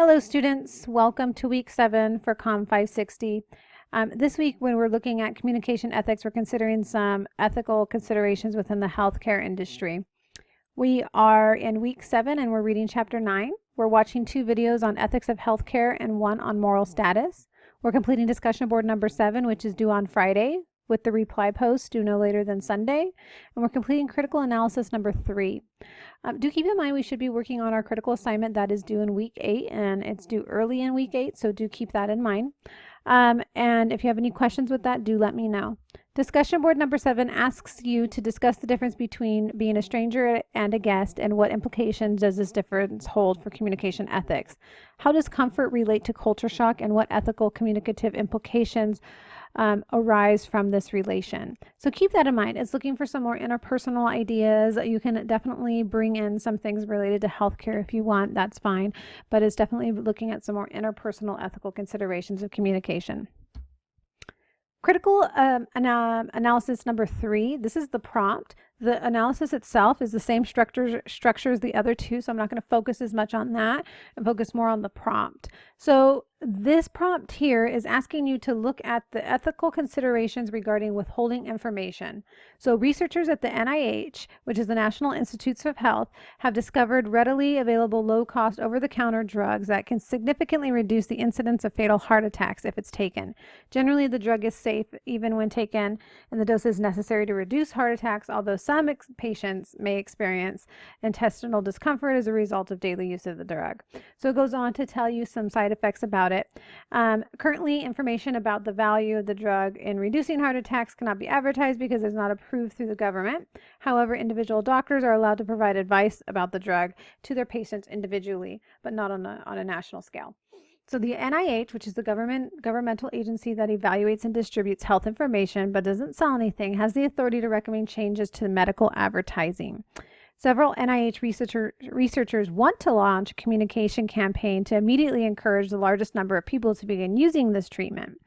Hello students, welcome to week 7 for COM 560. This week when we're looking at communication ethics, we're considering some ethical considerations within the healthcare industry. We are in week 7 and we're reading chapter 9. We're watching 2 videos on ethics of healthcare and 1 on moral status. We're completing discussion board number 7, which is due on Friday, with the reply post due no later than Sunday. And we're completing critical analysis number 3. Do keep in mind we should be working on our critical assignment that is due in week 8, and it's due early in week 8, so do keep that in mind. And if you have any questions with that, do let me know. Discussion board number 7 asks you to discuss the difference between being a stranger and a guest, and what implications does this difference hold for communication ethics. How does comfort relate to culture shock, and what ethical communicative implications arise from this relation? So keep that in mind. It's looking for some more interpersonal ideas. You can definitely bring in some things related to healthcare if you want, that's fine, but it's definitely looking at some more interpersonal ethical considerations of communication. Critical analysis number 3, this is the prompt. The analysis itself is the same structure as the other two, so I'm not going to focus as much on that and focus more on the prompt. So this prompt here is asking you to look at the ethical considerations regarding withholding information. So researchers at the NIH, which is the National Institutes of Health, have discovered readily available low-cost over-the-counter drugs that can significantly reduce the incidence of fatal heart attacks if it's taken. Generally, the drug is safe even when taken, and the dose is necessary to reduce heart attacks, although some patients may experience intestinal discomfort as a result of daily use of the drug. So it goes on to tell you some side effects about it. Currently, information about the value of the drug in reducing heart attacks cannot be advertised because it's not approved through the government. However, individual doctors are allowed to provide advice about the drug to their patients individually, but not on a national scale. So the NIH, which is the governmental agency that evaluates and distributes health information but doesn't sell anything, has the authority to recommend changes to medical advertising. Several NIH researchers want to launch a communication campaign to immediately encourage the largest number of people to begin using this treatment.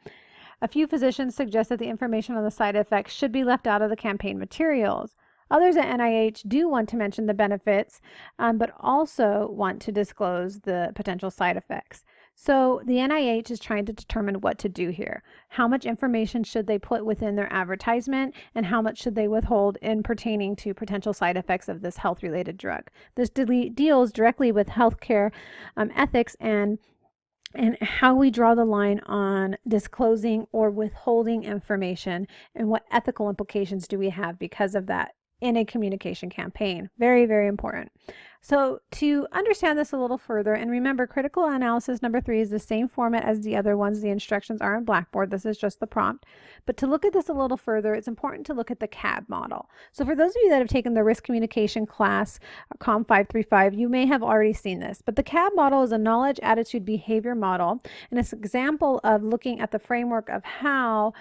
A few physicians suggest that the information on the side effects should be left out of the campaign materials. Others at NIH do want to mention the benefits, but also want to disclose the potential side effects. So the NIH is trying to determine what to do here. How much information should they put within their advertisement, and how much should they withhold in pertaining to potential side effects of this health-related drug? This deals directly with healthcare ethics and how we draw the line on disclosing or withholding information, and what ethical implications do we have because of that in a communication campaign. Very, very important. So to understand this a little further, and remember, critical analysis number 3 is the same format as the other ones. The instructions are in Blackboard. This is just the prompt. But to look at this a little further, it's important to look at the CAB model. So for those of you that have taken the risk communication class, COM 535, you may have already seen this. But the CAB model is a knowledge, attitude, behavior model, and it's an example of looking at the framework of how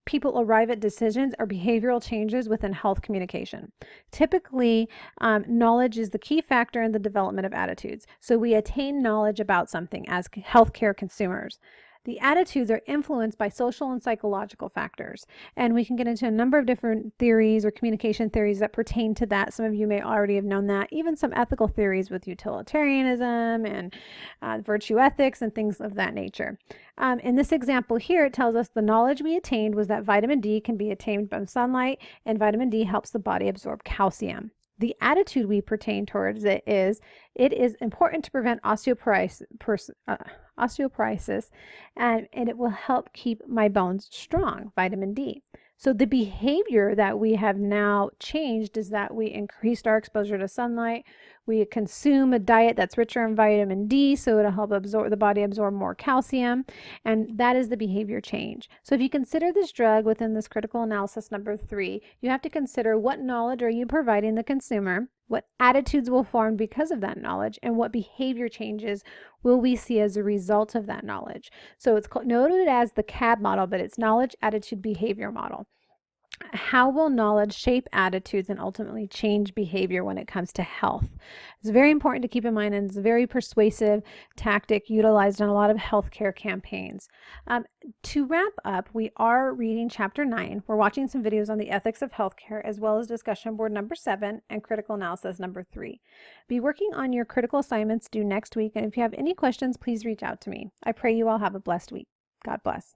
people arrive at decisions or behavioral changes within health communication. Typically, knowledge is the key factor in the development of attitudes. So we attain knowledge about something as healthcare consumers. The attitudes are influenced by social and psychological factors, and we can get into a number of different theories or communication theories that pertain to that. Some of you may already have known that, even some ethical theories with utilitarianism and virtue ethics and things of that nature. In this example here, it tells us the knowledge we attained was that vitamin D can be attained by sunlight, and vitamin D helps the body absorb calcium. The attitude we pertain towards it is important to prevent osteoporosis, and it will help keep my bones strong, vitamin D. So the behavior that we have now changed is that we increased our exposure to sunlight. We consume a diet that's richer in vitamin D, so it'll help the body absorb more calcium, and that is the behavior change. So if you consider this drug within this critical analysis number 3, you have to consider what knowledge are you providing the consumer, what attitudes will form because of that knowledge, and what behavior changes will we see as a result of that knowledge. So it's noted as the CAB model, but it's knowledge, attitude, behavior model. How will knowledge shape attitudes and ultimately change behavior when it comes to health? It's very important to keep in mind, and it's a very persuasive tactic utilized in a lot of healthcare campaigns. To wrap up, we are reading chapter 9. We're watching some videos on the ethics of healthcare, as well as discussion board number 7 and critical analysis number 3. Be working on your critical assignments due next week, and if you have any questions, please reach out to me. I pray you all have a blessed week. God bless.